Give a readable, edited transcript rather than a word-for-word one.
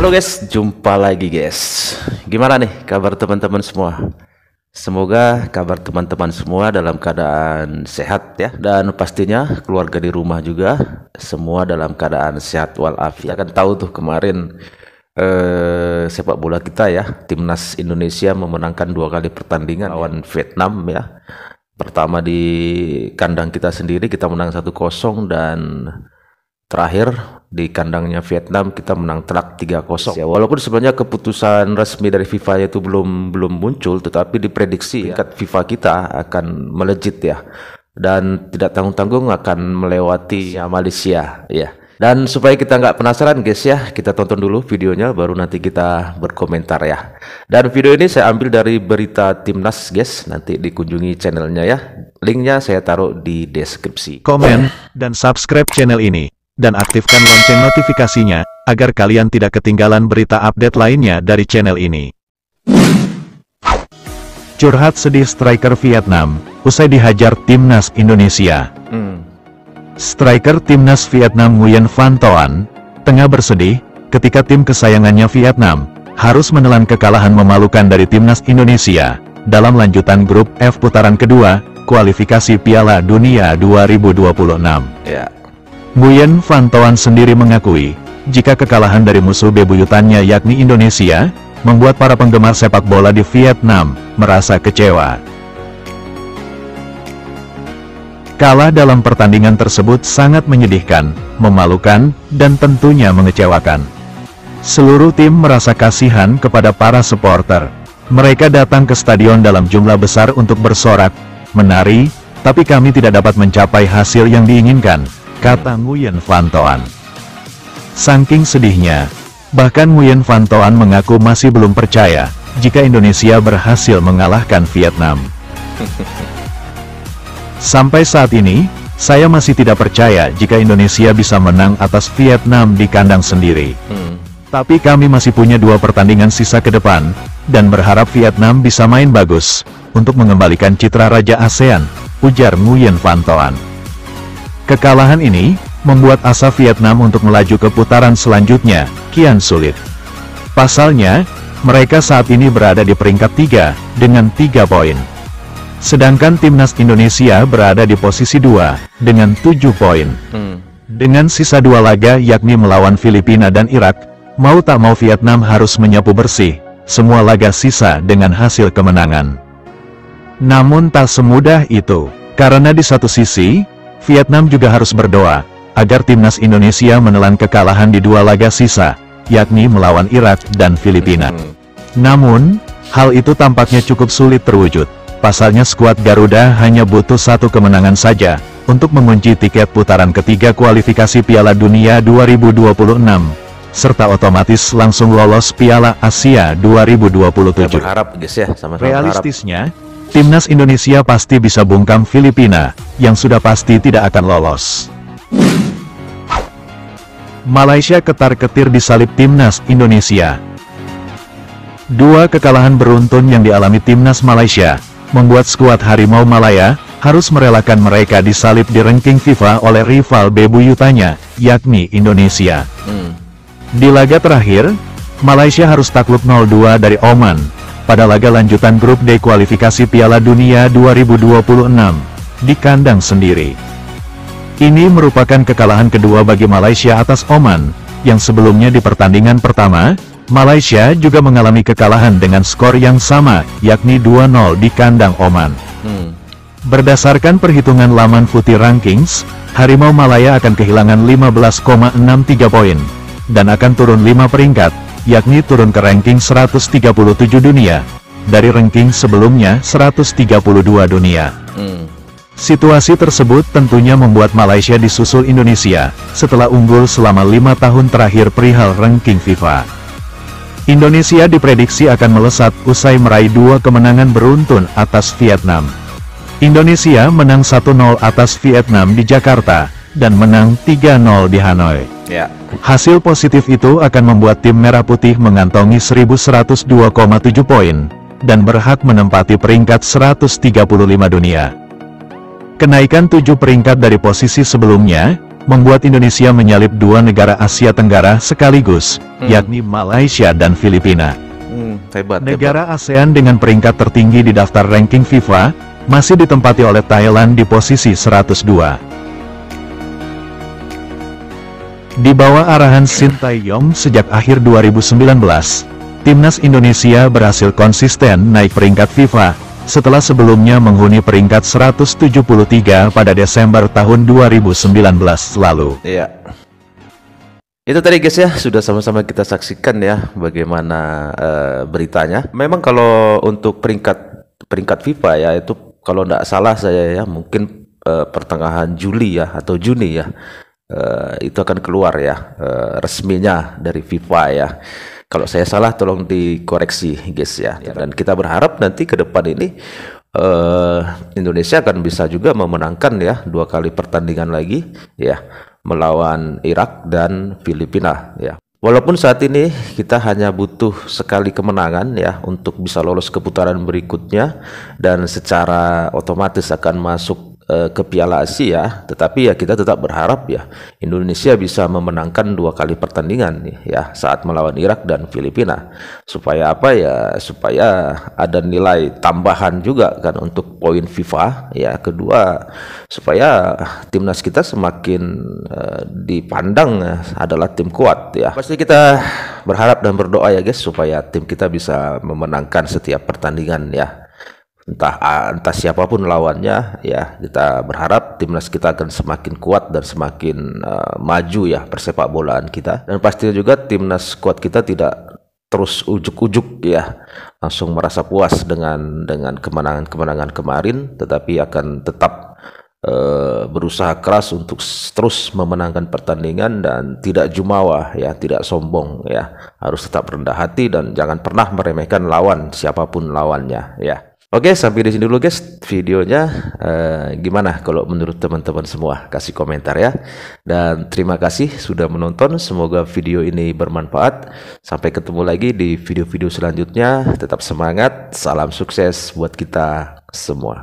Halo guys, jumpa lagi guys. Gimana nih kabar teman-teman semua? Semoga kabar teman-teman semua dalam keadaan sehat ya. Dan pastinya keluarga di rumah juga semua dalam keadaan sehat walafiat. Kita kan tahu tuh kemarin sepak bola kita ya, timnas Indonesia memenangkan 2 kali pertandingan lawan Vietnam ya. Pertama di kandang kita sendiri kita menang 1-0, dan terakhir di kandangnya Vietnam kita menang telak 3-0 ya. Walaupun sebenarnya keputusan resmi dari FIFA itu belum muncul, tetapi diprediksi tingkat FIFA kita akan melejit ya, dan tidak tanggung-tanggung akan melewati ya, Malaysia ya. Dan supaya kita nggak penasaran guys ya, kita tonton dulu videonya baru nanti kita berkomentar ya. Dan video ini saya ambil dari berita timnas guys, nanti dikunjungi channelnya ya, linknya saya taruh di deskripsi. Komen dan subscribe channel ini, dan aktifkan lonceng notifikasinya, agar kalian tidak ketinggalan berita update lainnya dari channel ini. Curhat sedih striker Vietnam, usai dihajar timnas Indonesia. Striker timnas Vietnam Nguyen Van Toan tengah bersedih ketika tim kesayangannya Vietnam harus menelan kekalahan memalukan dari timnas Indonesia dalam lanjutan grup F putaran kedua kualifikasi Piala Dunia 2026. Ya. Nguyen Van Toan sendiri mengakui jika kekalahan dari musuh bebuyutannya yakni Indonesia membuat para penggemar sepak bola di Vietnam merasa kecewa. Kalah dalam pertandingan tersebut sangat menyedihkan, memalukan, dan tentunya mengecewakan. Seluruh tim merasa kasihan kepada para supporter. Mereka datang ke stadion dalam jumlah besar untuk bersorak, menari, tapi kami tidak dapat mencapai hasil yang diinginkan, kata Nguyen Van Toan. Saking sedihnya, bahkan Nguyen Van Toan mengaku masih belum percaya jika Indonesia berhasil mengalahkan Vietnam. Sampai saat ini, saya masih tidak percaya jika Indonesia bisa menang atas Vietnam di kandang sendiri. Tapi kami masih punya 2 pertandingan sisa ke depan, dan berharap Vietnam bisa main bagus, untuk mengembalikan citra Raja ASEAN, ujar Nguyen Van Toan. Kekalahan ini, membuat asa Vietnam untuk melaju ke putaran selanjutnya, kian sulit. Pasalnya, mereka saat ini berada di peringkat 3, dengan 3 poin. Sedangkan timnas Indonesia berada di posisi 2, dengan 7 poin. Dengan sisa 2 laga yakni melawan Filipina dan Irak, mau tak mau Vietnam harus menyapu bersih semua laga sisa dengan hasil kemenangan. Namun tak semudah itu, karena di satu sisi, Vietnam juga harus berdoa agar timnas Indonesia menelan kekalahan di 2 laga sisa, yakni melawan Irak dan Filipina. Namun, hal itu tampaknya cukup sulit terwujud. Pasalnya skuad Garuda hanya butuh 1 kemenangan saja untuk mengunci tiket putaran ketiga kualifikasi Piala Dunia 2026, serta otomatis langsung lolos Piala Asia 2027. Ya, berharap guys ya, sama-sama realistisnya, timnas Indonesia pasti bisa bungkam Filipina, yang sudah pasti tidak akan lolos. Malaysia ketar-ketir disalip timnas Indonesia. 2 kekalahan beruntun yang dialami timnas Malaysia membuat skuad Harimau Malaya harus merelakan mereka disalip di ranking FIFA oleh rival bebuyutannya, yakni Indonesia. Di laga terakhir, Malaysia harus takluk 0-2 dari Oman pada laga lanjutan grup D kualifikasi Piala Dunia 2026 di kandang sendiri. Ini merupakan kekalahan kedua bagi Malaysia atas Oman, yang sebelumnya di pertandingan pertama, Malaysia juga mengalami kekalahan dengan skor yang sama, yakni 2-0 di kandang Oman. Berdasarkan perhitungan laman Footy Rankings, Harimau Malaya akan kehilangan 15,63 poin, dan akan turun 5 peringkat, yakni turun ke ranking 137 dunia, dari ranking sebelumnya 132 dunia. Situasi tersebut tentunya membuat Malaysia disusul Indonesia, setelah unggul selama 5 tahun terakhir perihal ranking FIFA. Indonesia diprediksi akan melesat usai meraih 2 kemenangan beruntun atas Vietnam. Indonesia menang 1-0 atas Vietnam di Jakarta, dan menang 3-0 di Hanoi. Hasil positif itu akan membuat tim Merah Putih mengantongi 1102,7 poin, dan berhak menempati peringkat 135 dunia. Kenaikan 7 peringkat dari posisi sebelumnya, membuat Indonesia menyalip dua negara Asia Tenggara sekaligus, yakni Malaysia dan Filipina. Hebat. Negara ASEAN dengan peringkat tertinggi di daftar ranking FIFA, masih ditempati oleh Thailand di posisi 102. Di bawah arahan Sintayong sejak akhir 2019, Timnas Indonesia berhasil konsisten naik peringkat FIFA, setelah sebelumnya menghuni peringkat 173 pada Desember tahun 2019 lalu. Iya. Itu tadi guys ya, sudah sama-sama kita saksikan ya bagaimana beritanya. Memang kalau untuk peringkat FIFA ya, itu kalau tidak salah saya ya, mungkin pertengahan Juli ya atau Juni ya, itu akan keluar ya resminya dari FIFA ya. Kalau saya salah tolong dikoreksi guys ya. Dan kita berharap nanti ke depan ini Indonesia akan bisa juga memenangkan ya 2 kali pertandingan lagi ya, melawan Irak dan Filipina ya. Walaupun saat ini kita hanya butuh sekali kemenangan ya untuk bisa lolos ke putaran berikutnya dan secara otomatis akan masuk ke Piala Asia, tetapi ya kita tetap berharap ya Indonesia bisa memenangkan 2 kali pertandingan nih ya saat melawan Irak dan Filipina, supaya apa ya, supaya ada nilai tambahan juga kan untuk poin FIFA ya. Kedua, supaya timnas kita semakin dipandang adalah tim kuat ya. Pasti kita berharap dan berdoa ya guys, supaya tim kita bisa memenangkan setiap pertandingan ya. Entah siapapun lawannya ya, kita berharap timnas kita akan semakin kuat dan semakin maju ya persepak bolaan kita. Dan pastinya juga timnas kuat kita tidak terus ujuk-ujuk ya langsung merasa puas dengan kemenangan-kemenangan kemarin, tetapi akan tetap berusaha keras untuk terus memenangkan pertandingan dan tidak jumawa ya, tidak sombong ya, harus tetap rendah hati dan jangan pernah meremehkan lawan siapapun lawannya ya. Oke, sampai di sini dulu guys videonya. Gimana kalau menurut teman-teman semua? Kasih komentar ya. Dan terima kasih sudah menonton. Semoga video ini bermanfaat. Sampai ketemu lagi di video-video selanjutnya. Tetap semangat. Salam sukses buat kita semua.